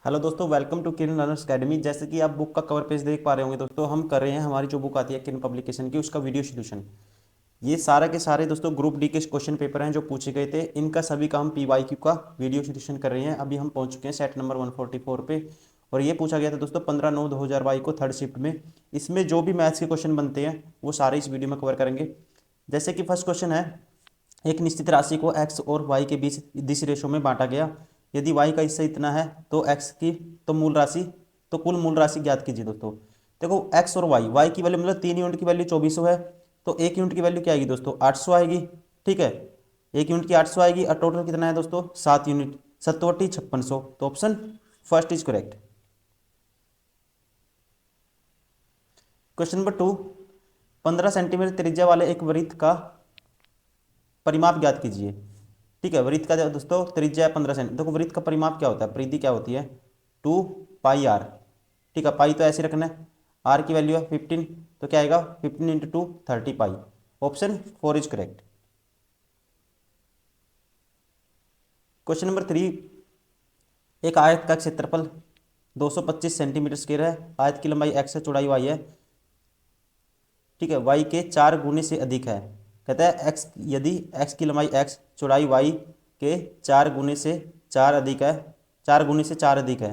Hello दोस्तों, welcome to Kiran Learners Academy. जैसे कि आप बुक का कवर पेज देख पा रहे होंगे दोस्तों, हम कर रहे हैं हमारी जो बुक आती है किरण पब्लिकेशन की, उसका वीडियो सोल्यूशन। ये सारा के सारे दोस्तों ग्रुप डी के क्वेश्चन पेपर हैं जो पूछे गए थे, इनका सभी काम PYQ का वीडियो सोल्यूशन कर रहे हैं। अभी हम पहुंच चुके हैं सेट नंबर 144 पे। और ये पूछा गया था दोस्तों 15/9/2022 को थर्ड शिफ्ट में। इसमें जो भी मैथ्स के क्वेश्चन बनते हैं वो सारे इस वीडियो में कवर करेंगे। जैसे कि फर्स्ट क्वेश्चन है, एक निश्चित राशि को x और y के बीच दिस रेशो में बांटा गया। यदि y का हिस्सा इतना है तो x की तो मूल राशि तो कुल मूल राशि ज्ञात कीजिए दोस्तों। देखो x और y की वैल्यू मतलब 3 यूनिट की वैल्यू 2400 है, तो 1 यूनिट की वैल्यू क्या आएगी दोस्तों 800 आएगी। ठीक है, 1 यूनिट की 800 आएगी और टोटल कितना है दोस्तों 7 यूनिट, 7×5600। तो option first is correct. Question number 2, 15 centimetre त्रिज्या वाले एक वृत्त का परिमाप ज्ञात कीजिए। ठीक है, वृत्त का दोस्तों त्रिज्या है 15 सेंटी। देखो वृत्त का परिमाप क्या होता है, परिधि क्या होती है 2πr। ठीक है, पाई तो ऐसे रखना है, आर की वैल्यू है 15, तो क्या आएगा 15 × 2 30 पाई। Option four is correct. Question number 3, एक आयत का क्षेत्रफल 225 सेंटीमीटर स्क्वायर है। आयत की लंबाई x है, चौड़ाई y है। ठीक है, y के 4 गुने से अधिक है। कहता है x, यदि x की लंबाई x, चौड़ाई y के 4 गुने से 4 अधिक है, 4 गुने से 4 अधिक है,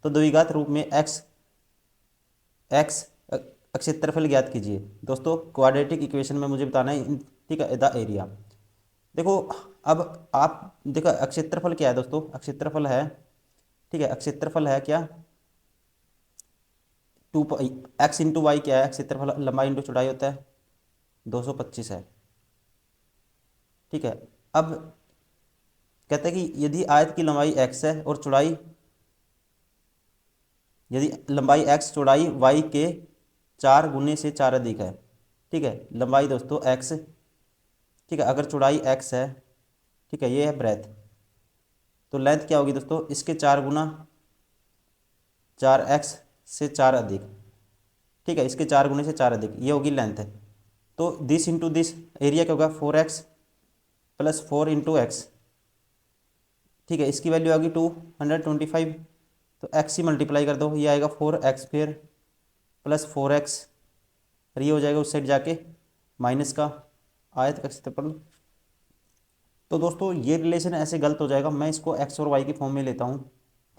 तो द्विघात रूप में x क्षेत्रफल ज्ञात कीजिए। दोस्तों क्वाड्रेटिक इक्वेशन में मुझे बताना है। ठीक है, द एरिया। देखो अब आप देखो क्षेत्रफल क्या है दोस्तों, क्षेत्रफल है, ठीक है, क्षेत्रफल है क्या 2x × y क्या है, क्षेत्रफल लंबाई इंटू चौड़ाई होता है, 225 है। ठीक है, अब कहता है कि यदि आयत की लंबाई x है और चौड़ाई, यदि लंबाई x चौड़ाई y के 4 गुने से 4 अधिक है। ठीक है, लंबाई दोस्तों x, ठीक है, अगर चौड़ाई x है, ठीक है, ये है ब्रेथ, तो लेंथ क्या होगी दोस्तों इसके 4 × 4 x से 4 अधिक। ठीक है, इसके 4 गुने से 4 अधिक, ये होगी लेंथ है। तो दिस इंटू दिस एरिया क्या होगा 4x + 4 × x। ठीक है, इसकी वैल्यू आ गई 225, तो x ही मल्टीप्लाई कर दो, ये आएगा 4x² + 4x, और ये हो जाएगा उस साइड जाके माइनस का आयत का क्षेत्रफल। तो दोस्तों ये रिलेशन ऐसे गलत हो जाएगा, मैं इसको x और y की फॉर्म में लेता हूँ।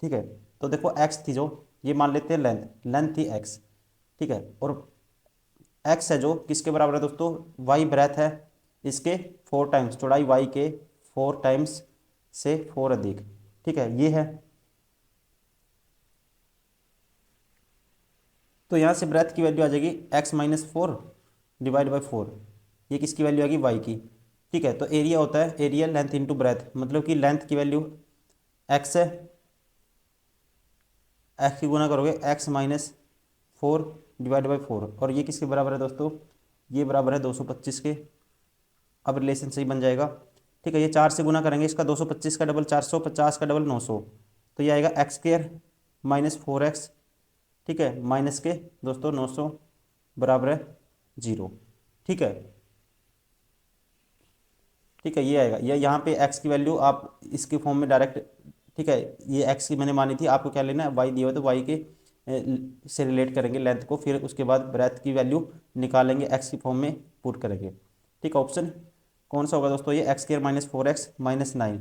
ठीक है, तो देखो x थी जो, ये मान लेते हैं लेंथ, लेंथ थी x। ठीक है, और x है जो किसके बराबर है दोस्तों y ब्रेथ है, इसके 4 टाइम्स, चौड़ाई y के 4 टाइम्स से 4 अधिक। ठीक है, ये है। तो यहाँ से ब्रेथ की वैल्यू आ जाएगी x - 4 / 4। ये किसकी वैल्यू आ गई y की। ठीक है, तो एरिया होता है एरिया लेंथ इंटू ब्रेथ, मतलब कि लेंथ की वैल्यू x है, x की गुना करोगे x - 4 / 4, और ये किसके बराबर है दोस्तों, ये बराबर है 225 के। अब रिलेशन सही बन जाएगा। ठीक है, ये 4 से गुना करेंगे, इसका 225 का डबल 400, 50 का डबल 900, तो ये आएगा x² - 4x। ठीक है, माइनस के दोस्तों 900 बराबर है 0। ठीक है, ठीक है, ये आएगा, ये यहाँ पे x की वैल्यू आप इसके फॉर्म में डायरेक्ट, ठीक है, ये x की मैंने मानी थी, आपको क्या लेना है y दिया हुआ, तो y के से रिलेट करेंगे लेंथ को, फिर उसके बाद ब्रेथ की वैल्यू निकालेंगे, x की फॉर्म में पुट करेंगे। ठीक है, ऑप्शन कौन सा होगा दोस्तों, ये x² - 4x - 9,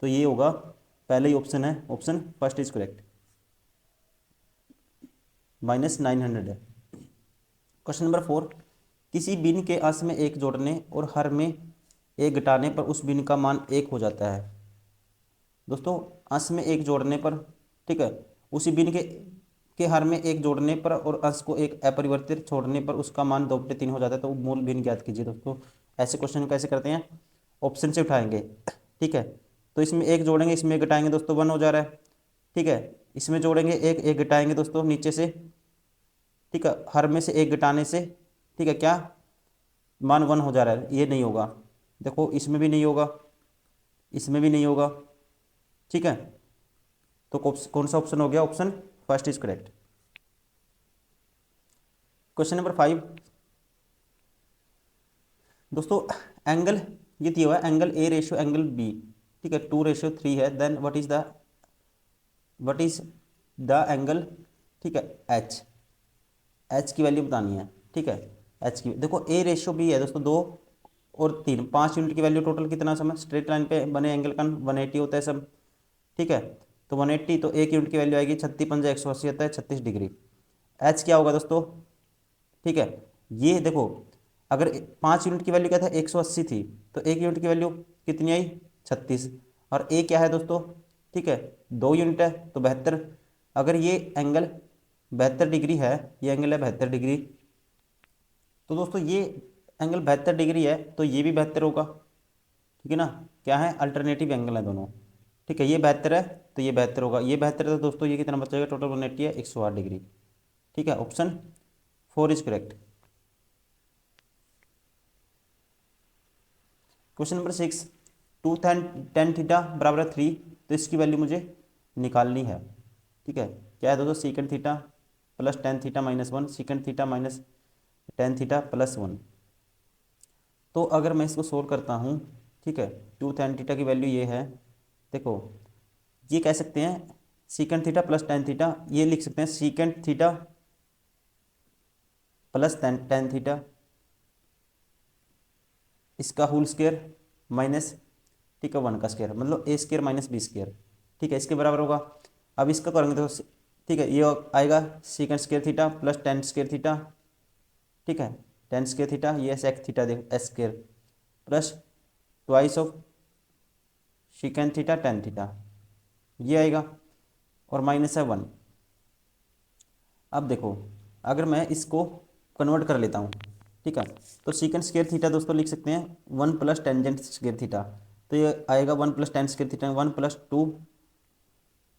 तो ये होगा पहले ही ऑप्शन है, ऑप्शन फर्स्ट इज करेक्ट, -900 है। क्वेश्चन नंबर 4, किसी बिन के अंश में एक जोड़ने और हर में एक घटाने पर उस बिन का मान 1 हो जाता है। दोस्तों अंश में एक जोड़ने पर, ठीक है, उसी बिन के हर में एक जोड़ने पर और अंश को एक अपरिवर्तित छोड़ने पर उसका मान 2/3 हो जाता है, तो मूल भिन्न ज्ञात कीजिए। दोस्तों ऐसे क्वेश्चन को कैसे करते हैं, ऑप्शन से उठाएंगे। ठीक है, तो इसमें एक जोड़ेंगे, इसमें एक घटाएंगे दोस्तों 1 हो जा रहा है। ठीक है, इसमें जोड़ेंगे एक, एक घटाएंगे दोस्तों नीचे से। ठीक है, हर में से एक घटाने से, ठीक है, क्या मान 1 हो जा रहा है, ये नहीं होगा। देखो इसमें भी नहीं होगा, इसमें भी नहीं होगा। ठीक है, तो कौन सा ऑप्शन हो गया, option first is correct. Question number 5, दोस्तों एंगल ये दिया हुआ है, angle A ratio angle B। ठीक है, 2/3 है, then what is the what is the angle, ठीक है, एच, एच की वैल्यू बतानी है, ठीक है। एच की देखो ए रेशियो बी है दोस्तों, 2 और 3, 5 यूनिट की वैल्यू टोटल कितना समय, स्ट्रेट लाइन पे बने एंगल का 180 होता है सब, ठीक है। तो 180, तो एक यूनिट की वैल्यू आएगी 36 × 180 होता है 36 डिग्री। एच क्या होगा दोस्तों, ठीक है। ये देखो, अगर 5 यूनिट की वैल्यू क्या था, 180 थी, तो एक यूनिट की वैल्यू कितनी आई, 36। और ए क्या है दोस्तों, ठीक है, 2 यूनिट है तो 72। अगर ये एंगल 72 डिग्री है, ये एंगल है 72 डिग्री, तो दोस्तों ये एंगल 72 डिग्री है, तो ये भी 72 होगा, ठीक है ना। क्या है, अल्टरनेटिव एंगल है दोनों, ठीक है। ये 72 है तो ये 72 होगा, ये 72 है तो दोस्तों ये कितना बचेगा, टोटल 180 है, 108 डिग्री, ठीक है। Option 4 is correct. Question number 6, 2 tan θ बराबर है 3, तो इसकी वैल्यू मुझे निकालनी है, ठीक है। क्या है दोस्तों, secant theta plus tan theta minus 1, secant theta minus tan theta plus 1। तो अगर मैं इसको सोल्व करता हूँ, ठीक है, 2 tan θ की वैल्यू ये है, देखो ये कह सकते हैं secant theta plus tan theta, ये लिख सकते हैं secant theta plus tan theta, इसका होल स्क्वायर माइनस, ठीक है, 1 का स्क्वायर, मतलब ए स्क्वायर माइनस बी स्क्वायर, ठीक है, इसके बराबर होगा। अब इसका करेंगे तो ठीक है, ये आएगा secant square theta plus ten square theta, ठीक है, टेन स्क्वायर थीटा, ये सेक थीटा देखो S square plus twice of secant theta tan theta, ये आएगा, और माइनस है 1। अब देखो, अगर मैं इसको कन्वर्ट कर लेता हूँ, ठीक है, तो सीकेंड स्क्वायर थीटा दोस्तों लिख सकते हैं 1 + टेंजेंट स्क्वायर थीटा, तो ये आएगा 1 + ten square theta, 1 + 2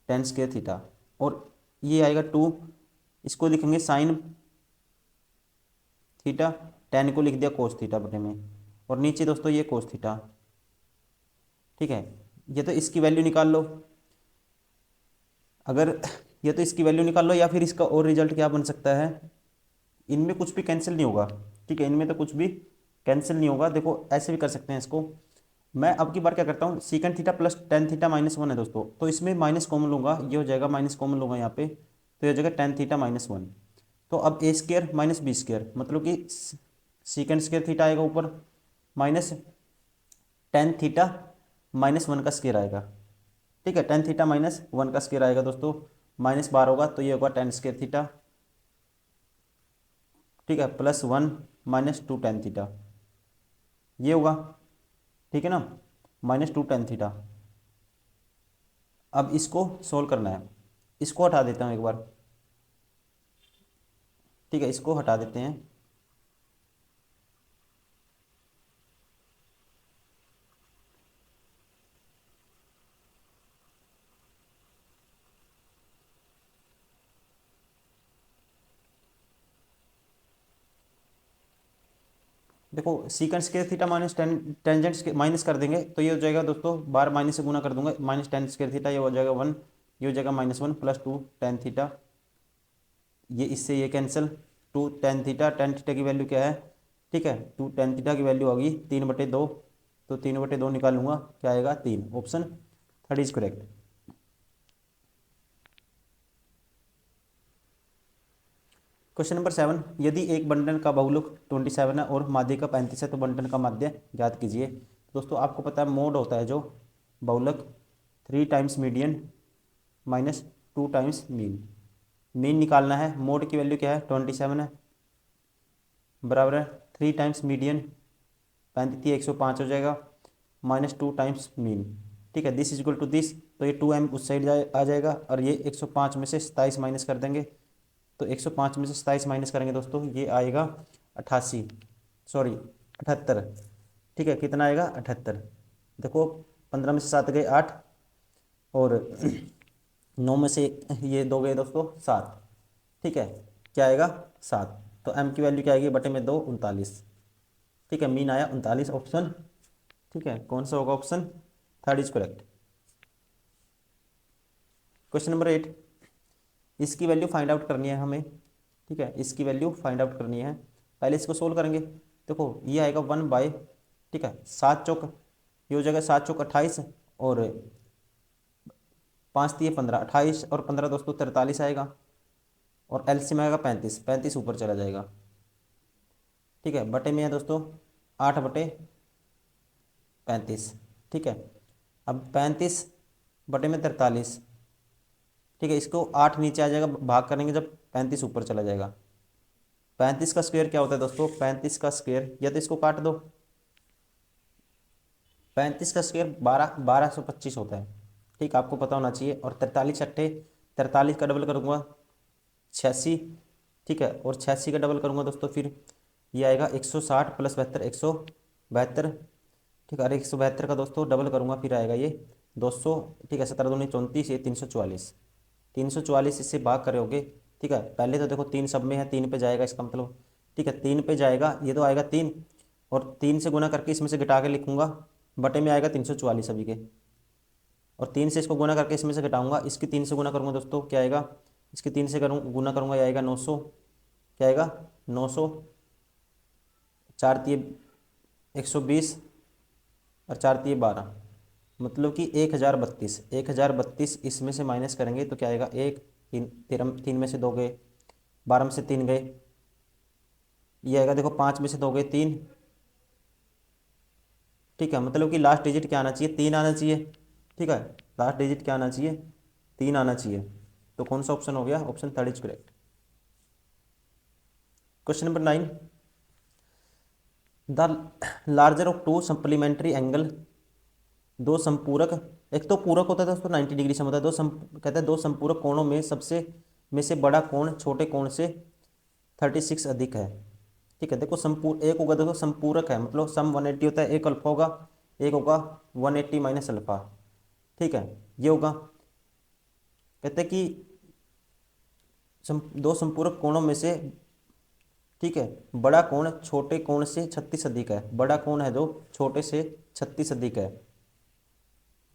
ten square theta, और ये आएगा 2, इसको लिखेंगे साइन थीटा, टेन को लिख दिया कोस थीटा बटे में, और नीचे दोस्तों ये कोस थीटा, ठीक है। ये तो इसकी वैल्यू निकाल लो, अगर ये तो इसकी वैल्यू निकाल लो, या फिर इसका और रिजल्ट क्या बन सकता है, इनमें कुछ भी कैंसिल नहीं होगा, ठीक है, इनमें तो कुछ भी कैंसिल नहीं होगा। देखो ऐसे भी कर सकते हैं इसको, मैं अब की बार क्या करता हूँ, secant theta plus tan theta minus 1 है दोस्तों, तो इसमें माइनस कॉमन लूंगा, ये हो जाएगा माइनस कॉमन लूंगा यहाँ पे, तो ये हो जाएगा टेन थीटा माइनस 1। तो अब ए स्क्वायर माइनस बी स्क्वायर, मतलब कि सीकेंड स्क्वायर थीटा आएगा ऊपर, माइनस टेन थीटा माइनस 1 का स्क्वायर आएगा, ठीक है, टेन थीटा माइनस 1 का स्क्वायर आएगा दोस्तों, माइनस बार होगा तो ये होगा टेन स्क्वायर थीटा, ठीक है, प्लस 1 माइनस 2 tan θ, ये होगा, ठीक है ना, -2 tan θ। अब इसको सोल्व करना है, इसको हटा देता हूँ एक बार, ठीक है, इसको हटा देते हैं। देखो secant square theta minus tangent minus कर देंगे तो ये हो जाएगा दोस्तों, बार माइनस से गुना कर दूंगा, माइनस टेन स्क्वायर थीटा, ये हो जाएगा 1, ये हो जाएगा -1 + 2 tan θ, ये इससे ये कैंसिल, 2 tan θ, tan θ की वैल्यू क्या है, ठीक है, 2 tan θ की वैल्यू होगी 3/2, तो 3/2 निकालूंगा, क्या आएगा 3, option third is correct. Question number 7, यदि एक बंटन का बहुलक 27 है और माध्य का 35 है तो बंटन का माध्य ज्ञात कीजिए। दोस्तों आपको पता है मोड होता है जो बहुलक 3 times median minus 2 times mean, mean निकालना है, मोड की वैल्यू क्या है 27 है, बराबर है 3 टाइम्स मीडियन, 35 105 हो जाएगा, -2 टाइम्स मीन, ठीक है, this is equal to this, तो ये 2m उस साइड आ जाएगा, और ये 105 में से 27 माइनस कर देंगे, तो 105 में से 27 माइनस करेंगे दोस्तों, ये आएगा 88, सॉरी 78, ठीक है, कितना आएगा 78। देखो 15 में से 7 गए 8, और 9 में से ये 2 गए दोस्तों 7, ठीक है, क्या आएगा 7, तो m की वैल्यू क्या आएगी, बटे में 2 39, ठीक है, मीन आया 39, ऑप्शन, ठीक है, कौन सा होगा, option third is correct. Question number 8, इसकी वैल्यू फाइंड आउट करनी है हमें, ठीक है, इसकी वैल्यू फाइंड आउट करनी है, पहले इसको सोल्व करेंगे। देखो ये आएगा 1/, ठीक है, 7 चौक, ये हो जाएगा 7 चौक 28, और 5 3 15, 28 और 15 दोस्तों 43 आएगा, और एलसीएम आएगा 35, 35 ऊपर चला जाएगा। ठीक है, बटे में है दोस्तों 8/35। ठीक है, अब 35 बटे में 43। ठीक है, इसको 8 नीचे आ जाएगा, भाग करेंगे जब 35 ऊपर चला जाएगा। 35 का स्क्वायर क्या होता है दोस्तों? 35 का स्क्वायर, या तो इसको काट दो, 35 का स्क्वायर 1225 होता है। ठीक, आपको पता होना चाहिए। और 43 अट्ठे 43 का डबल करूँगा 86। ठीक है, और 86 का डबल करूँगा दोस्तों, फिर ये आएगा 160 प्लस 72, 172। ठीक है, अरे 172 का दोस्तों डबल करूँगा, फिर आएगा ये 200। ठीक है, 17 दूनी 34, ये 344। 344 इससे भाग करोगे। ठीक है, पहले तो देखो 3 सब में है, 3 पे जाएगा इसका मतलब। ठीक है, 3 पे जाएगा, ये तो आएगा 3, और 3 से गुना करके इसमें से घटा के लिखूंगा, बटे में आएगा 344 अभी के। और 3 से इसको गुना करके इसमें से घटाऊंगा, इसकी 3 से गुना करूँगा दोस्तों, क्या आएगा? इसकी 3 से गुना करूँगा, ये आएगा 900। क्या आएगा? 900। 4 3 120, और 4 3 12, मतलब कि 1032। 1032 इसमें से माइनस करेंगे तो क्या आएगा? 1 3 3 में से 2 गए, 12 में से 3 गए, ये आएगा देखो 5 में से 2 गए 3। ठीक है, मतलब कि लास्ट डिजिट क्या आना चाहिए? 3 आना चाहिए। ठीक है, लास्ट डिजिट क्या आना चाहिए? 3 आना चाहिए। तो कौन सा ऑप्शन हो गया? Option third is correct. Question number 9, the larger of to supplementary angle, दो संपूरक, एक तो पूरक होता है दोस्तों 90 डिग्री से होता है, कहते हैं दो संपूरक कोणों में से बड़ा कोण छोटे कोण से 36 अधिक है। ठीक है, देखो एक होगा देखो संपूरक है, मतलब सम 180 होता है, एक अल्फा होगा, एक होगा 180 माइनस अल्फा। ठीक है, ये होगा, कहते हैं कि दो संपूरक कोणों में से, ठीक है, बड़ा कोण छोटे कोण से 36 अधिक है। बड़ा कोण है जो छोटे से 36 अधिक है।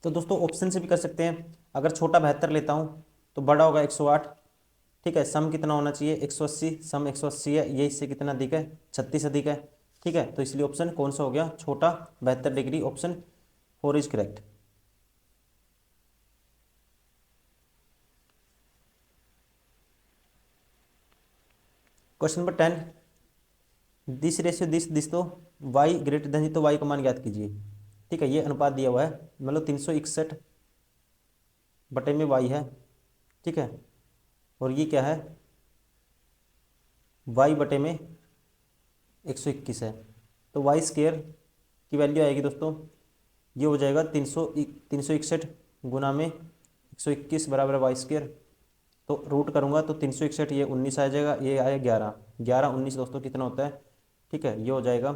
तो दोस्तों ऑप्शन से भी कर सकते हैं। अगर छोटा 72 लेता हूँ तो बड़ा होगा 108। ठीक है, सम कितना होना चाहिए? 180, सम 180 है, ये इससे कितना अधिक है? 36 अधिक है। ठीक है, तो इसलिए ऑप्शन कौन सा हो गया? छोटा 72 degree, option 4 is correct. Question number 10, this ratio this तो वाई ग्रेटर देन, तो वाई का मान ज्ञात कीजिए। ठीक है, ये अनुपात दिया हुआ है, मतलब 361 बटे में वाई है। ठीक है, और ये क्या है? वाई बटे में 121 है। तो वाई स्क्वेयर की वैल्यू आएगी दोस्तों, ये हो जाएगा 361 गुना में 121 बराबर वाई स्क्वेयर। तो रूट करूँगा तो 361, ये 19 आ जाएगा, ये आया 11, 11 19 दोस्तों कितना होता है? ठीक है, ये हो जाएगा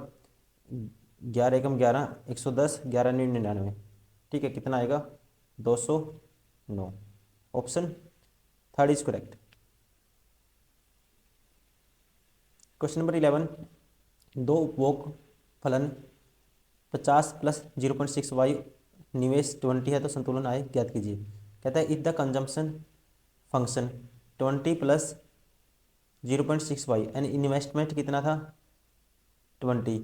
11 एकम 11, 110, 11 99। ठीक है, कितना आएगा? 209। Option third is correct. Question number 11, दो उपभोग फलन 50 प्लस 0.6 वाई, निवेश 20 है, तो संतुलन आए ज्ञात कीजिए। कहता है if the consumption function 20 plus 0.6 Y and investment कितना था? 20,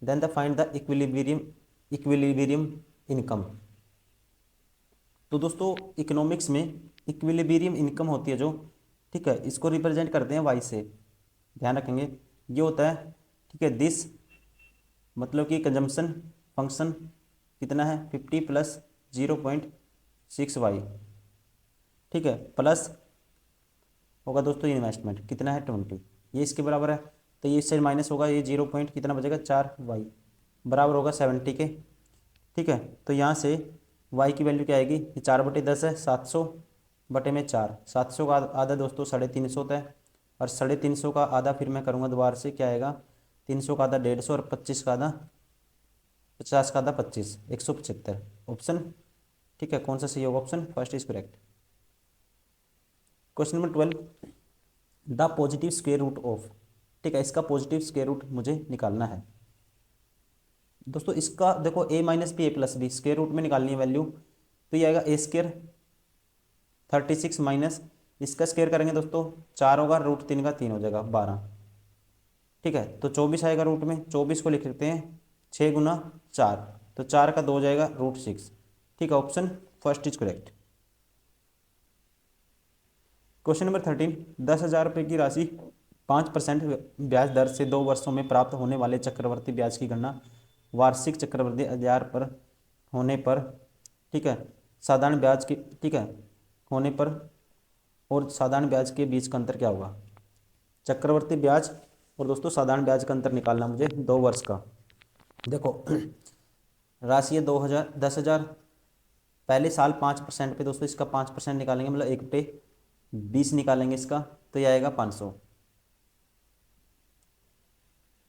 then the find the equilibrium income. तो दोस्तों इकोनॉमिक्स में इक्विलिब्रियम इनकम होती है जो, ठीक है, इसको रिप्रेजेंट करते हैं वाई से, ध्यान रखेंगे। ये होता है, ठीक है, दिस मतलब कि कंजम्पशन फंक्शन कितना है? 50 प्लस 0.6 वाई। ठीक है, प्लस होगा दोस्तों इन्वेस्टमेंट कितना है? 20, ये इसके बराबर है। तो ये इससे माइनस होगा, ये 0 पॉइंट कितना बचेगा? 4 वाई, बराबर होगा 70 के। ठीक है, तो यहाँ से वाई की वैल्यू क्या आएगी? ये 4/10 है, 700 बटे में 4, 700 का आधा दोस्तों 350 होता है, और 350 का आधा फिर मैं करूँगा दोबारा से, क्या आएगा? 300 का आधा 150, और 25 का आधा 50 का आधा 25, 175। ऑप्शन, ठीक है, कौन सा सही होगा? Option first is correct. Question number 12, the positive square root of, ठीक है, इसका पॉजिटिव स्क्वायर रूट मुझे निकालना है दोस्तों। इसका देखो a minus B A plus B, square root में निकालनी है वैल्यू, तो ये आएगा ए स्क्वायर 36 माइनस, इसका स्क्वायर करेंगे दोस्तों 4 होगा, रूट 3 का 3 हो जाएगा 12। ठीक है, तो 24 आएगा रूट में, 24 को लिख लेते हैं 6 गुना 4, तो 4 का 2 हो जाएगा, रूट 6। ठीक है, option first is correct. Question number 13, 10,000 रुपये की राशि 5% ब्याज दर से 2 वर्षों में प्राप्त होने वाले चक्रवर्ती ब्याज की गणना वार्षिक चक्रवर्ती ब्याज पर होने पर, ठीक है, साधारण ब्याज की, ठीक है, होने पर और साधारण ब्याज के बीच का अंतर क्या होगा। चक्रवर्ती ब्याज और दोस्तों साधारण ब्याज का अंतर निकालना मुझे 2 वर्ष का। देखो राशि है 2,000, 10,000, पहले साल 5% पे दोस्तों इसका 5% निकालेंगे, मतलब 1/20 निकालेंगे इसका, तो ये आएगा 500।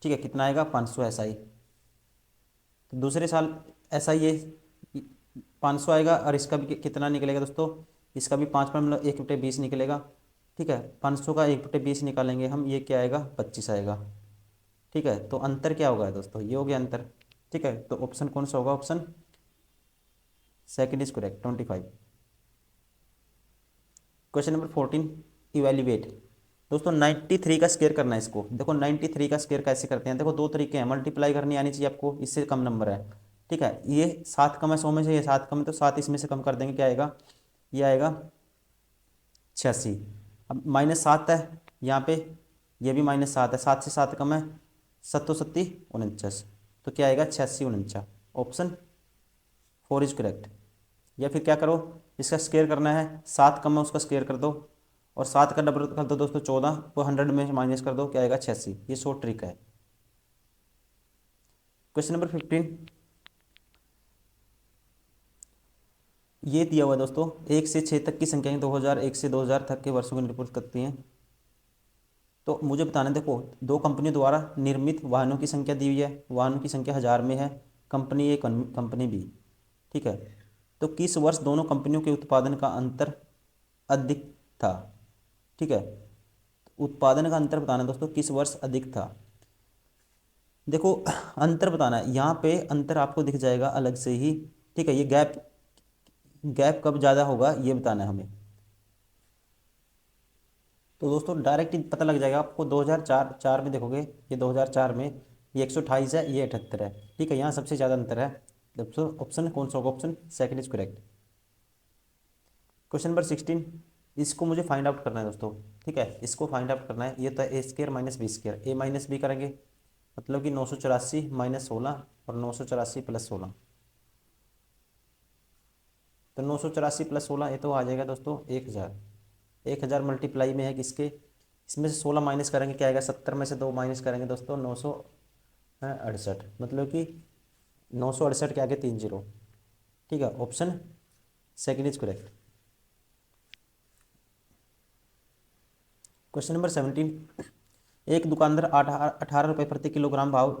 ठीक है, कितना आएगा 500 ऐसा ही। तो दूसरे साल ऐसा ही ये 500 आएगा, और इसका भी कितना निकलेगा दोस्तों, इसका भी 5 मतलब 1/20 निकलेगा। ठीक है, 500 का 1/20 निकालेंगे हम, ये क्या आएगा 25 आएगा। ठीक है, तो अंतर क्या होगा दोस्तों, ये हो गया अंतर। ठीक है, तो ऑप्शन कौन सा होगा, option second is correct 25। Question number 14, evaluate. दोस्तों 93 का स्क्वायर करना है इसको। देखो 93 का स्क्वायर कैसे करते हैं, देखो दो तरीके हैं, मल्टीप्लाई करनी आनी चाहिए आपको, इससे कम नंबर है। ठीक है, ये 7 कम है 100 में से, ये 7 कम है तो 7 इसमें से कम कर देंगे, क्या आएगा, ये आएगा 86। अब -7 है यहाँ पे, ये भी -7 है, 7 से 7 कम है, 7 7 49, तो क्या आएगा 86 49। Option 4 is correct. या फिर क्या करो, इसका स्क्वायर करना है, 7 कम है उसका स्क्वायर कर दो, और 7 का डबल कर दो दोस्तों 14, वो 100 में माइनस कर दो, क्या आएगा 86। ये शॉर्ट ट्रिक है। क्वेश्चन नंबर 15, ये दिया हुआ है दोस्तों, 1 से 6 तक की संख्याएं 2001 से 2000 तक के वर्षों को निरूपित करती हैं। तो मुझे बताना है, देखो दो कंपनियों द्वारा निर्मित वाहनों की संख्या दी हुई है, वाहनों की संख्या 1000 में है, कंपनी ए कंपनी बी। ठीक है, तो किस वर्ष दोनों कंपनियों के उत्पादन का अंतर अधिक था। ठीक है, उत्पादन का अंतर बताना है दोस्तों, किस वर्ष अधिक था। देखो अंतर बताना है, यहाँ पे अंतर आपको दिख जाएगा अलग से ही। ठीक है, ये गैप गैप कब ज़्यादा होगा ये बताना है हमें। तो दोस्तों डायरेक्ट ही पता लग जाएगा आपको, 2004 में देखोगे, ये 2004 में ये 128 है, ये 78 है। ठीक है, यहाँ सबसे ज़्यादा अंतर है। ऑप्शन कौन सा होगा, option second is correct. Question number 16, इसको मुझे फाइंड आउट करना है दोस्तों। ठीक है, इसको फाइंड आउट करना है, ये तो ए स्क्र माइनस बी स्क्र, ए माइनस बी करेंगे, मतलब कि 984 -16 और 984 + 16, तो 984 + 16 ये तो आ जाएगा दोस्तों 1000। 1000 मल्टीप्लाई में है किसके, इसमें से 16 माइनस करेंगे क्या आएगा, 70 में से 2 माइनस करेंगे दोस्तों 968, मतलब कि 968 के आगे 3 जीरो। ठीक है, option second is correct. Question number 17, एक दुकानदार 18 रुपये प्रति किलोग्राम भाव,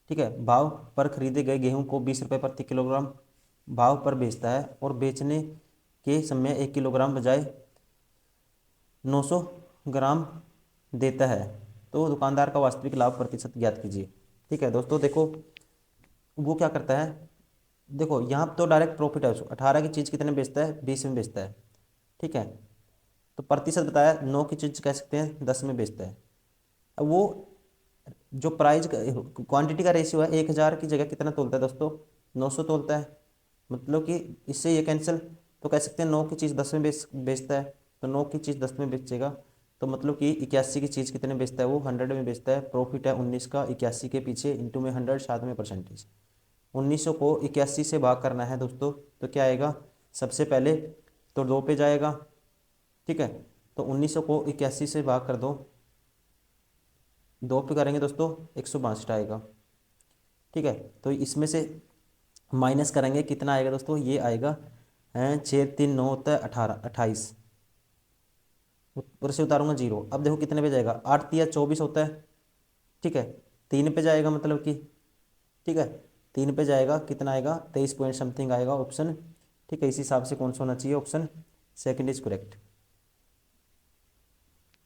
ठीक है, भाव पर खरीदे गए गेहूं को 20 रुपये प्रति किलोग्राम भाव पर बेचता है, और बेचने के समय 1 किलोग्राम बजाय 900 ग्राम देता है, तो दुकानदार का वास्तविक लाभ प्रतिशत ज्ञात कीजिए। ठीक है दोस्तों, देखो वो क्या करता है, देखो यहाँ तो डायरेक्ट प्रॉफिट है, 18 की चीज़ कितने बेचता है, 20 में बेचता है। ठीक है, तो प्रतिशत बताया, 9 की चीज़ कह सकते हैं 10 में बेचता है। अब वो जो प्राइस क्वांटिटी का रेशियो है, 1000 की जगह कितना तोलता है दोस्तों, 900 तोलता है, मतलब कि इससे ये कैंसिल, तो कह सकते हैं 9 की चीज़ 10 में बेचता है, तो 9 की चीज़ 10 में बेचेगा, तो मतलब कि 81 की चीज़ कितने बेचता है, वो 100 में बेचता है। प्रॉफिट है 19 का, 81 के पीछे इंटू में 100, साथ में परसेंटेज। 1900 को 81 से भाग करना है दोस्तों, तो क्या आएगा, सबसे पहले तो 2 पे जाएगा। ठीक है, तो 1900 को 81 से भाग कर दो, 2 पे करेंगे दोस्तों 162 आएगा। ठीक है, तो इसमें से माइनस करेंगे, कितना आएगा दोस्तों, ये आएगा 6 3 9 होता है 18 28, ऊपर से उतारूंगा 0। अब देखो कितने पे जाएगा, 8 3 24 होता है। ठीक है, 3 पे जाएगा, मतलब कि, ठीक है, 3 पे जाएगा, कितना आएगा 23 पॉइंट समथिंग आएगा ऑप्शन। ठीक है, इस हिसाब से कौन सा होना चाहिए, option second is correct.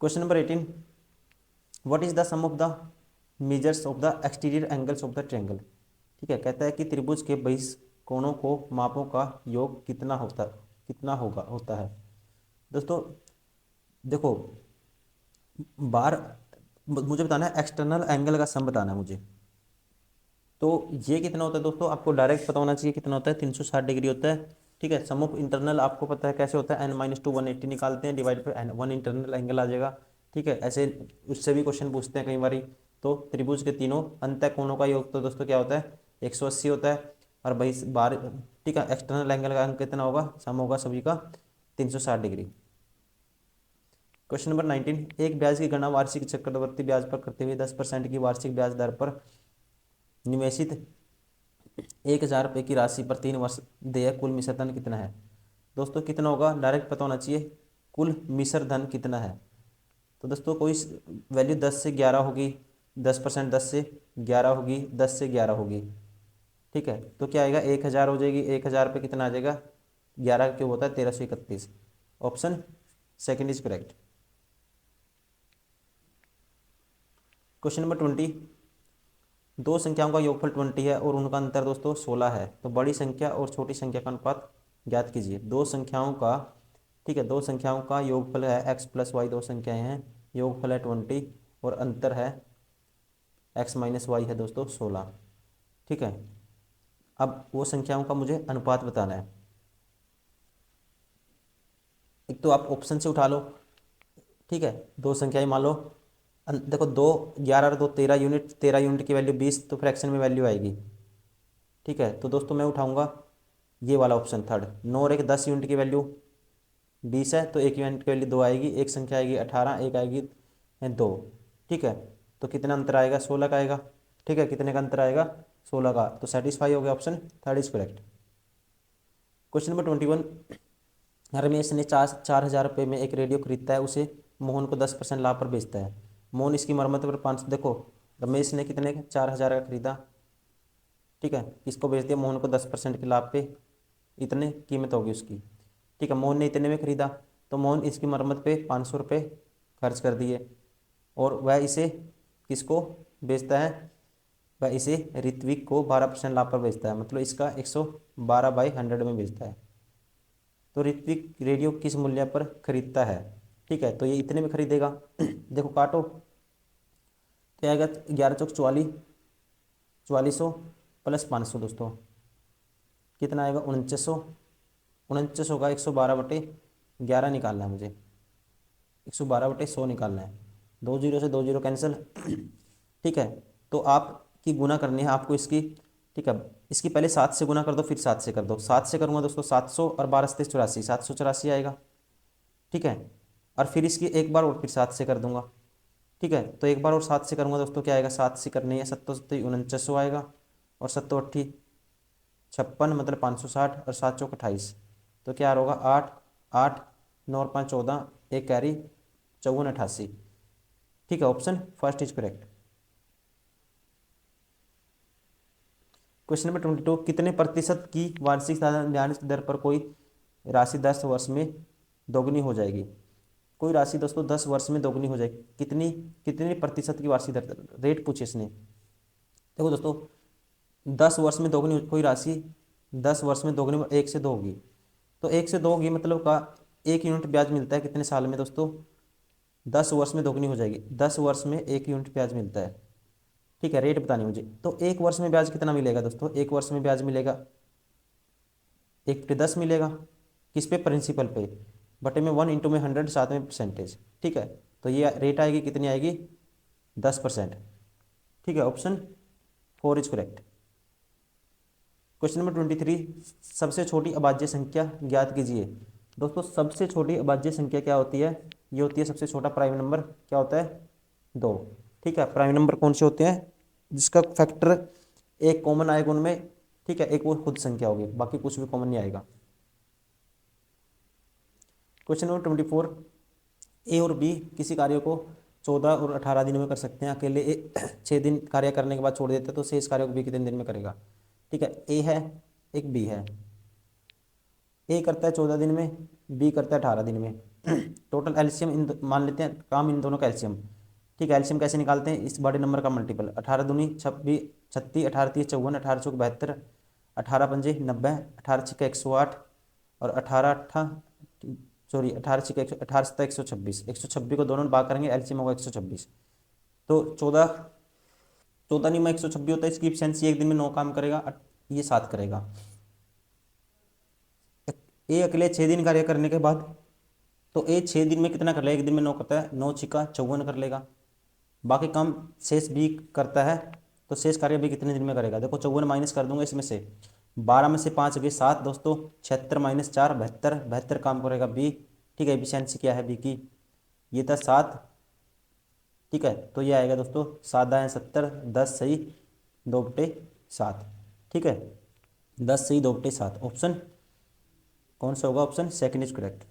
Question number 18, what is the sum of the measures of the exterior angles of the triangle. ठीक है, कहता है कि त्रिभुज के बहिष कोणों को मापों का योग कितना होता है। दोस्तों देखो बार मुझे बताना है, एक्सटर्नल एंगल का सम बताना है मुझे, तो ये कितना होता है दोस्तों, आपको डायरेक्ट पता होना चाहिए कितना होता है, 360 डिग्री होता है। ठीक है। सम ऑफ इंटरनल आपको पता है कैसे होता है, n-2 180 निकालते हैं, डिवाइड पे वन इंटरनल एंगल आ जाएगा। ठीक है, ऐसे उससे भी क्वेश्चन पूछते हैं कई बारी। तो त्रिभुज के तीनों अंतः कोणों का योग तो दोस्तों क्या होता है, 180 होता है। और भाई बार, ठीक है, एक्सटर्नल एंगल का अंक कितना होगा, सम होगा सभी का 360 डिग्री। क्वेश्चन नंबर 19, एक ब्याज की गणना वार्षिक चक्रवर्ती ब्याज पर करते हुए 10% की वार्षिक ब्याज दर पर निवेशित 1,000 रुपये की राशि पर 3 वर्ष देय कुल मिश्र धन कितना है। दोस्तों कितना होगा, डायरेक्ट पता होना चाहिए, कुल मिश्र धन कितना है। तो दोस्तों कोई वैल्यू 10 से 11 होगी, 10%, 10 से 11 होगी, 10 से 11 होगी। ठीक है, तो क्या आएगा, 1,000 हो जाएगी, 1,000 पे कितना आ जाएगा, 11 क्यों होता है 1331। Option second is correct. Question number 20, दो संख्याओं का योगफल 20 है और उनका अंतर दोस्तों 16 है, तो बड़ी संख्या और छोटी संख्या का अनुपात ज्ञात कीजिए। दो संख्याओं का, ठीक है, दो संख्याओं का योगफल है x प्लस वाई, दो संख्याएं हैं, योगफल है 20 और अंतर है x माइनस वाई है दोस्तों 16। ठीक है, अब वो संख्याओं का मुझे अनुपात बताना है। एक तो आप ऑप्शन से उठा लो। ठीक है, दो संख्याएं मान लो, देखो 2 11 और 2 13 यूनिट, 13 यूनिट की वैल्यू 20, तो फ्रैक्शन में वैल्यू आएगी। ठीक है, तो दोस्तों मैं उठाऊंगा ये वाला ऑप्शन थर्ड। 9 और 1 10 यूनिट की वैल्यू 20 है, तो एक यूनिट की वैल्यू 2 आएगी, एक संख्या आएगी 18, एक आएगी 2। ठीक है, तो कितना अंतर आएगा, 16 का आएगा। ठीक है, कितने का अंतर आएगा, 16 का, तो सेटिस्फाई हो गया, option third is correct. Question number 21, Ramesh ने 4,000 रुपये में एक रेडियो खरीदता है, उसे मोहन को 10% लाभ पर बेचता है। मोहन इसकी मरम्मत पर 500, देखो रमेश ने कितने 4,000 का खरीदा, ठीक है, किसको बेच दिया, मोहन को 10% के लाभ पे, इतने कीमत होगी उसकी। ठीक है, मोहन ने इतने में खरीदा, तो मोहन इसकी मरम्मत पे 500 रुपये खर्च कर दिए, और वह इसे किसको बेचता है, वह इसे ऋत्विक को 12% लाभ पर बेचता है, मतलब इसका 112/100 में बेचता है। तो ऋत्विक रेडियो किस मूल्य पर खरीदता है। ठीक है, तो ये इतने में खरीदेगा। देखो काटो, क्या आएगा, 11 चौक 44, 4400 प्लस 500 दोस्तों कितना आएगा, 4900। 4900 का 112/11 निकालना है मुझे, 112/100 निकालना है। 2 जीरो से 2 जीरो कैंसिल। ठीक है, तो आपकी गुना करनी है आपको इसकी। ठीक है, इसकी पहले 7 से गुना कर दो, फिर 7 से कर दो। 7 से करूँगा दोस्तों 700 और 12 से 84, 784 आएगा। ठीक है, और फिर इसकी एक बार और फिर 7 से कर दूंगा। ठीक है, तो एक बार और 7 से करूँगा दोस्तों, क्या आएगा, 7 से करनी है, 7 4900 आएगा, और 7 56 मतलब 560, और 7 चौक 28, तो क्या होगा 8 8 9 और 5 14, एक कैरी 54 88। ठीक है, option first is correct. Question number 22, कितने प्रतिशत की वार्षिक साधारण ब्याज दर पर कोई राशि 10 वर्ष में दोगुनी हो जाएगी। कोई राशि दोस्तों 10 वर्ष में दोगुनी हो जाएगी, कितनी कितने प्रतिशत की वार्षिक दर, रेट पूछे इसने। देखो दोस्तों 10 वर्ष में दोगुनी, कोई राशि 10 वर्ष में दोगुनी 1 से 2 होगी, तो 1 से 2 होगी मतलब का 1 यूनिट ब्याज मिलता है कितने साल में दोस्तों, 10 वर्ष में दोगुनी हो जाएगी, 10 वर्ष में 1 यूनिट ब्याज मिलता है। ठीक है, रेट बतानी मुझे, तो 1 वर्ष में ब्याज कितना मिलेगा दोस्तों, 1 वर्ष में ब्याज मिलेगा 1/10 मिलेगा, किस पे, प्रिंसिपल पे, बटे में 1 इंटू में 100, साथ में परसेंटेज। ठीक है, तो ये रेट आएगी कितनी आएगी, 10%। ठीक है, option 4 is correct. Question number 23, सबसे छोटी अभाज्य संख्या ज्ञात कीजिए। दोस्तों सबसे छोटी अभाज्य संख्या क्या होती है, ये होती है सबसे छोटा प्राइम नंबर, क्या होता है, 2। ठीक है, प्राइम नंबर कौन से होते हैं, जिसका फैक्टर एक कॉमन आएगा उनमें। ठीक है, एक वो खुद संख्या होगी, बाकी कुछ भी कॉमन नहीं आएगा। क्वेश्चन नंबर 24, ए और बी किसी कार्य को 14 और 18 दिनों में कर सकते हैं, अकेले 6 दिन कार्य करने के बाद छोड़ देते हैं, तो शेष कार्य को बी कितने दिन में करेगा। ठीक है, ए है, एक बी है, ए करता है 14 दिन में, बी करता है 18 दिन में। टोटल एलसीएम मान लेते हैं, काम इन दोनों का एलसीएम। ठीक है, एलसीएम कैसे निकालते हैं, इस बड़े नंबर का मल्टीपल, 18 दूनी 26 36, 18 30 54, 18 चौक 72, 18 पंजे 90, 18 छिक्का 108, और 18 अट्ठा सॉरी 18 छिक्का 18 सत्ता 126, 126 को दोनों भाग करेंगे, एलसीएम होगा 126। तो 14 14 नहीं में 126 होता है, इसकी एफिशिएंसी एक दिन में 9 काम करेगा, ये 7 करेगा। ए अकेले 6 दिन कार्य करने के बाद, तो ए 6 दिन में कितना कर लेगा, एक दिन में 9 करता है, 9 × 6 = 54 कर लेगा। बाकी काम शेष भी करता है, तो शेष कार्य भी कितने दिन में करेगा, देखो 54 माइनस कर दूंगा इसमें से, 12 में से 5 गए 7 दोस्तों, 76 - 4 72, 72 काम करेगा बी। ठीक है, एफिशिएंसी क्या है बी की, ये था 7। ठीक है, तो ये आएगा दोस्तों 7 दाएँ 70, 10 सही 2/7। ठीक है, 10 सही 2/7, ऑप्शन कौन सा होगा, option second is correct.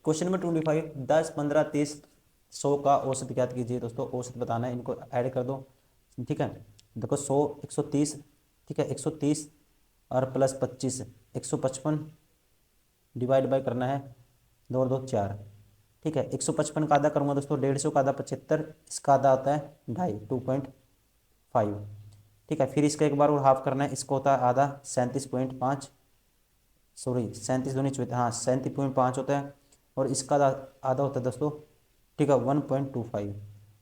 Question number 25, 10, 15, 30, 100 का औसत ज्ञात कीजिए। दोस्तों औसत बताना है, इनको ऐड कर दो। ठीक है, देखो 100 130, ठीक है 130 और प्लस 25 155, डिवाइड बाय करना है, 2 और 2 4। ठीक है, 155 का आधा करूँगा दोस्तों, 150 का आधा 75, इसका आधा होता है 2.5 2.5। ठीक है, फिर इसका एक बार और हाफ करना है, इसको होता है आधा 37.5, सॉरी 37 दूनी 24, हाँ 37.5 होता है, और इसका आधा होता है दोस्तों। ठीक है, 1.25,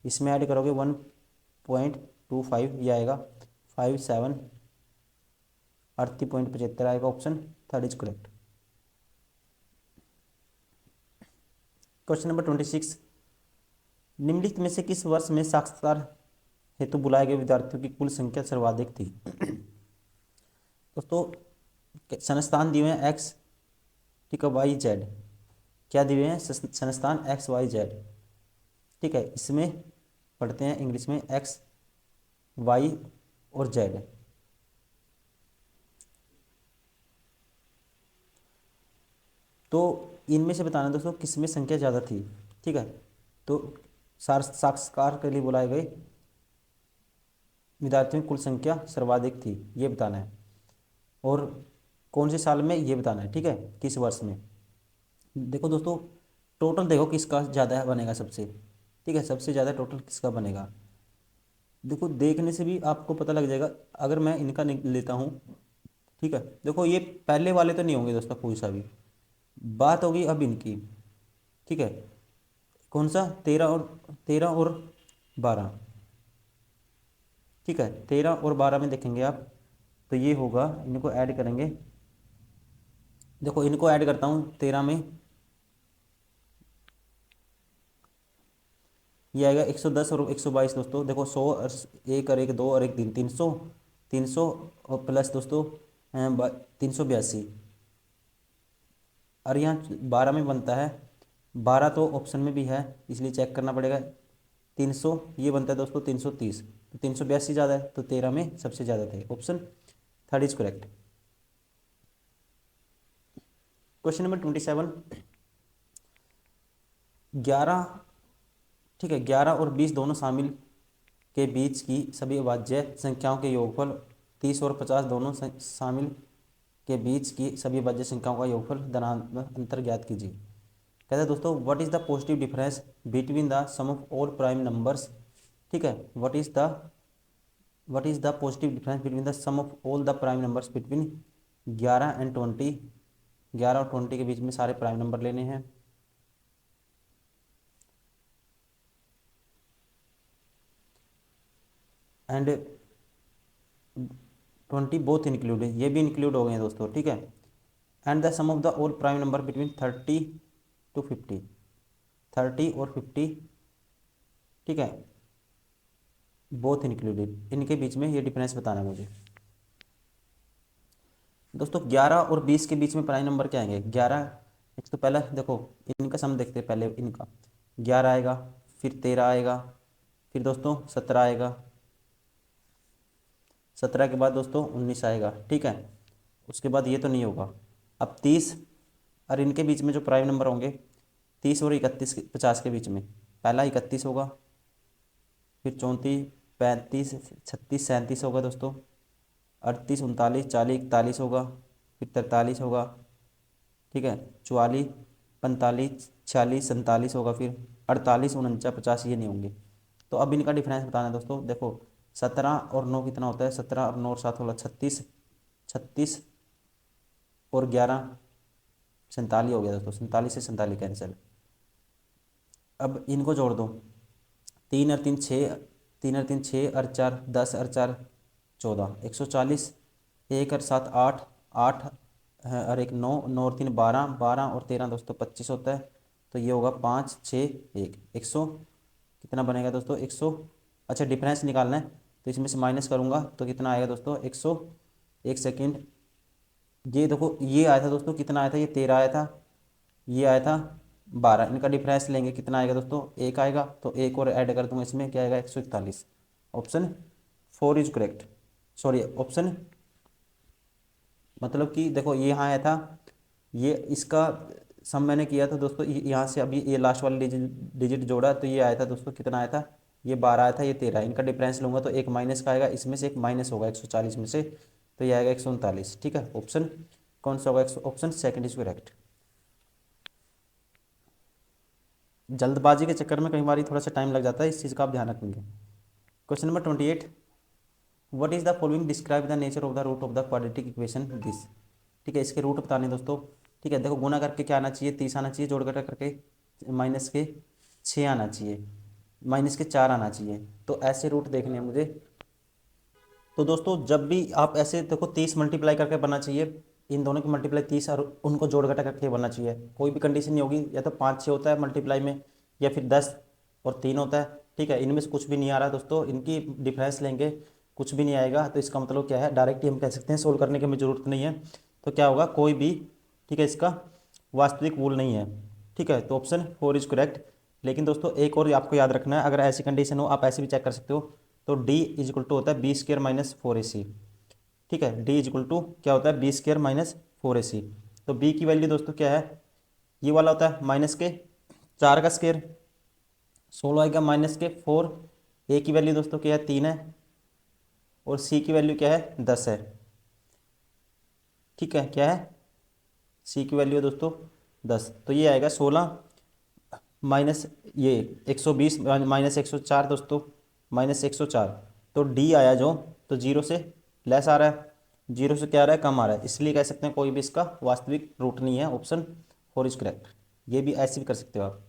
इसमें ऐड करोगे 1.25, ये आएगा 57 38.75 आएगा, option third is correct. Question number 26, निम्नलिखित में से किस वर्ष में साक्षरता हेतु बुलाए गए विद्यार्थियों की कुल संख्या सर्वाधिक थी। दोस्तों संस्थान दिए हैं एक्स, ठीक है वाई जेड, क्या दिए हैं संस्थान एक्स वाई जेड। ठीक है, इसमें पढ़ते हैं इंग्लिश में एक्स वाई और जेड। तो इनमें से बताना दोस्तों किसमें संख्या ज़्यादा थी। ठीक है, तो साक्षात्कार के लिए बुलाए गए विद्यार्थियों की कुल संख्या सर्वाधिक थी, ये बताना है, और कौन से साल में ये बताना है। ठीक है, किस वर्ष में। देखो दोस्तों टोटल देखो किसका ज़्यादा बनेगा सबसे। ठीक है, सबसे ज़्यादा टोटल किसका बनेगा, देखो देखने से भी आपको पता लग जाएगा। अगर मैं इनका लेता हूँ, ठीक है, देखो ये पहले वाले तो नहीं होंगे दोस्तों कोई सा भी, बात होगी अब इनकी। ठीक है, कौन सा 13 और 12। ठीक है, 13 और 12 में देखेंगे आप, तो ये होगा, इनको ऐड करेंगे। देखो इनको ऐड करता हूँ 13 में, ये आएगा 110 और 122 दोस्तों। देखो 100 और 1 और 1 2 और 1 3, 300, 300 और प्लस दोस्तों 382, और यहाँ 12 में बनता है, 12 तो ऑप्शन में भी है इसलिए चेक करना पड़ेगा। 300 ये बनता है दोस्तों 330, तो 382 ज़्यादा है, तो 13 में सबसे ज़्यादा थे, option third is correct. Question number 27, 11, ठीक है 11 और 20 दोनों शामिल के बीच की सभी अभाज्य संख्याओं के योगफल, 30 और 50 दोनों शामिल के बीच की सभी अभाज्य संख्याओं का योगफल धनात्मक अंतर ज्ञात कीजिए। कहते हैं दोस्तों what is the positive difference between the sum of all prime numbers. ठीक है, what is the positive difference between the sum of all the prime numbers between 11 and 20। 11 और 20 के बीच में सारे प्राइम नंबर लेने हैं। एंड 20 बोथ इंक्लूड, ये भी इंक्लूड हो गए हैं दोस्तों। ठीक है, and the sum of the all prime number between 30 to 50, 30 और 50। ठीक है, बोथ इंक्लूडेड, इनके बीच में ये डिफरेंस बताना है मुझे। दोस्तों 11 और 20 के बीच में प्राइम नंबर क्या आएंगे, 11, एक तो पहला देखो इनका सम देखते हैं पहले, इनका 11 आएगा, फिर 13 आएगा, फिर दोस्तों 17 आएगा, 17 के बाद दोस्तों 19 आएगा। ठीक है, उसके बाद ये तो नहीं होगा। अब 30, और इनके बीच में जो प्राइम नंबर होंगे 30 और 31 50 के बीच में, पहला 31 होगा, फिर 34 35 36 37 होगा दोस्तों, 38 39 40 41 होगा, फिर 43 होगा। ठीक है, 44 45 46 47 होगा, फिर 48 49 50 ये नहीं होंगे। तो अब इनका डिफरेंस बताना है दोस्तों। देखो 17 और 9 कितना होता है, 17 और 9 और 7 होगा 36, 36 और 11 47 हो गया दोस्तों, 47 से 47 कैंसिल। अब इनको जोड़ दो, 3 और 3 6, 3 और 3 6 और 4 10 और 4 14, 140, एक और 7 8, 8 है और एक 9, 9 और 3 12, 12 और 13 दोस्तों 25 होता है। तो ये होगा 5 6 1, 100 कितना बनेगा दोस्तों 100। अच्छा डिफरेंस निकालना है तो इसमें से माइनस करूँगा तो कितना आएगा दोस्तों 100। एक सेकेंड, ये देखो ये आया था दोस्तों कितना आया था, ये 13 आया था, ये आया था 12, इनका डिफरेंस लेंगे कितना आएगा दोस्तों 1 आएगा। तो एक और ऐड कर दूंगा इसमें क्या आएगा 141। Option 4 is correct. Sorry option, मतलब कि देखो ये यहाँ आया था, ये इसका सम मैंने किया था दोस्तों, यहाँ से अभी ये लास्ट वाला डिजिट जोड़ा तो ये आया था दोस्तों कितना आया था, ये 12 आया था, ये 13, इनका डिफरेंस लूंगा तो एक माइनस का आएगा, इसमें से एक माइनस होगा 140 में से, तो ये आएगा 139। ठीक है, ऑप्शन कौन सा होगा, ऑप्शन सेकंड इज करेक्ट। जल्दबाजी के चक्कर में कई बार थोड़ा सा टाइम लग जाता है, इस चीज़ का आप ध्यान रखेंगे। Question number 28, what is the following describe the nature of the root of the quadratic equation this. ठीक है, इसके रूट बताने दोस्तों। ठीक है, देखो गुना करके क्या आना चाहिए 30 आना चाहिए, जोड़ घटा करके माइनस के 6 आना चाहिए, माइनस के 4 आना चाहिए। तो ऐसे रूट देखने हैं मुझे। तो दोस्तों जब भी आप ऐसे देखो 30 मल्टीप्लाई करके बनना चाहिए, इन दोनों की मल्टीप्लाई 30 और उनको जोड़ घटा करके बनना चाहिए, कोई भी कंडीशन नहीं होगी, या तो 5 6 होता है मल्टीप्लाई में, या फिर 10 और 3 होता है। ठीक है, इनमें से कुछ भी नहीं आ रहा दोस्तों, इनकी डिफरेंस लेंगे कुछ भी नहीं आएगा, तो इसका मतलब क्या है डायरेक्ट ही हम कह सकते हैं, सोल्व करने की हमें ज़रूरत नहीं है। तो क्या होगा कोई भी, ठीक है, इसका वास्तविक मूल नहीं है। ठीक है, तो ऑप्शन 4 इज करेक्ट। लेकिन दोस्तों एक और आपको याद रखना है, अगर ऐसी कंडीशन हो आप ऐसे भी चेक कर सकते हो, तो डी इज इक्वल टू होता है बी स्क्र माइनस 4ac। ठीक है, डी इज इक्वल टू क्या होता है बी स्क्र माइनस 4ac। तो बी की वैल्यू दोस्तों क्या है, ये वाला होता है माइनस के 4 का स्क्र, 16 आएगा माइनस के 4, ए की वैल्यू दोस्तों क्या है 3 है, और सी की वैल्यू क्या है 10 है। ठीक है, क्या है सी की वैल्यू है दोस्तों 10, तो ये आएगा 16 माइनस ये 120 माइनस 104 दोस्तों, माइनस 104। तो डी आया जो, तो जीरो से लेस आ रहा है, जीरो से क्या आ रहा है कम आ रहा है, इसलिए कह सकते हैं कोई भी इसका वास्तविक रूट नहीं है। Option 4 is correct. ये भी ऐसे भी कर सकते हो आप।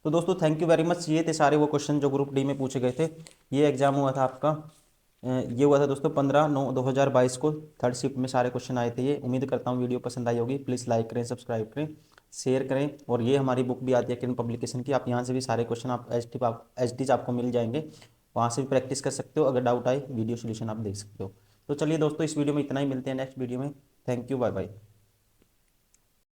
तो दोस्तों थैंक यू वेरी मच, ये थे सारे वो क्वेश्चन जो ग्रुप डी में पूछे गए थे। ये एग्जाम हुआ था आपका ये हुआ था दोस्तों 15/9/2022 को, थर्ड शिफ्ट में सारे क्वेश्चन आए थे ये। उम्मीद करता हूँ वीडियो पसंद आई होगी, प्लीज़ लाइक करें, सब्सक्राइब करें, शेयर करें। और ये हमारी बुक भी आती है किरण पब्लिकेशन की, आप यहाँ से भी सारे क्वेश्चन आप एच डी आपको मिल जाएंगे, वहाँ से भी प्रैक्टिस कर सकते हो, अगर डाउट आए वीडियो सोल्यूशन आप देख सकते हो। तो चलिए दोस्तों इस वीडियो में इतना ही, मिलते हैं नेक्स्ट वीडियो में। Thank you, bye bye.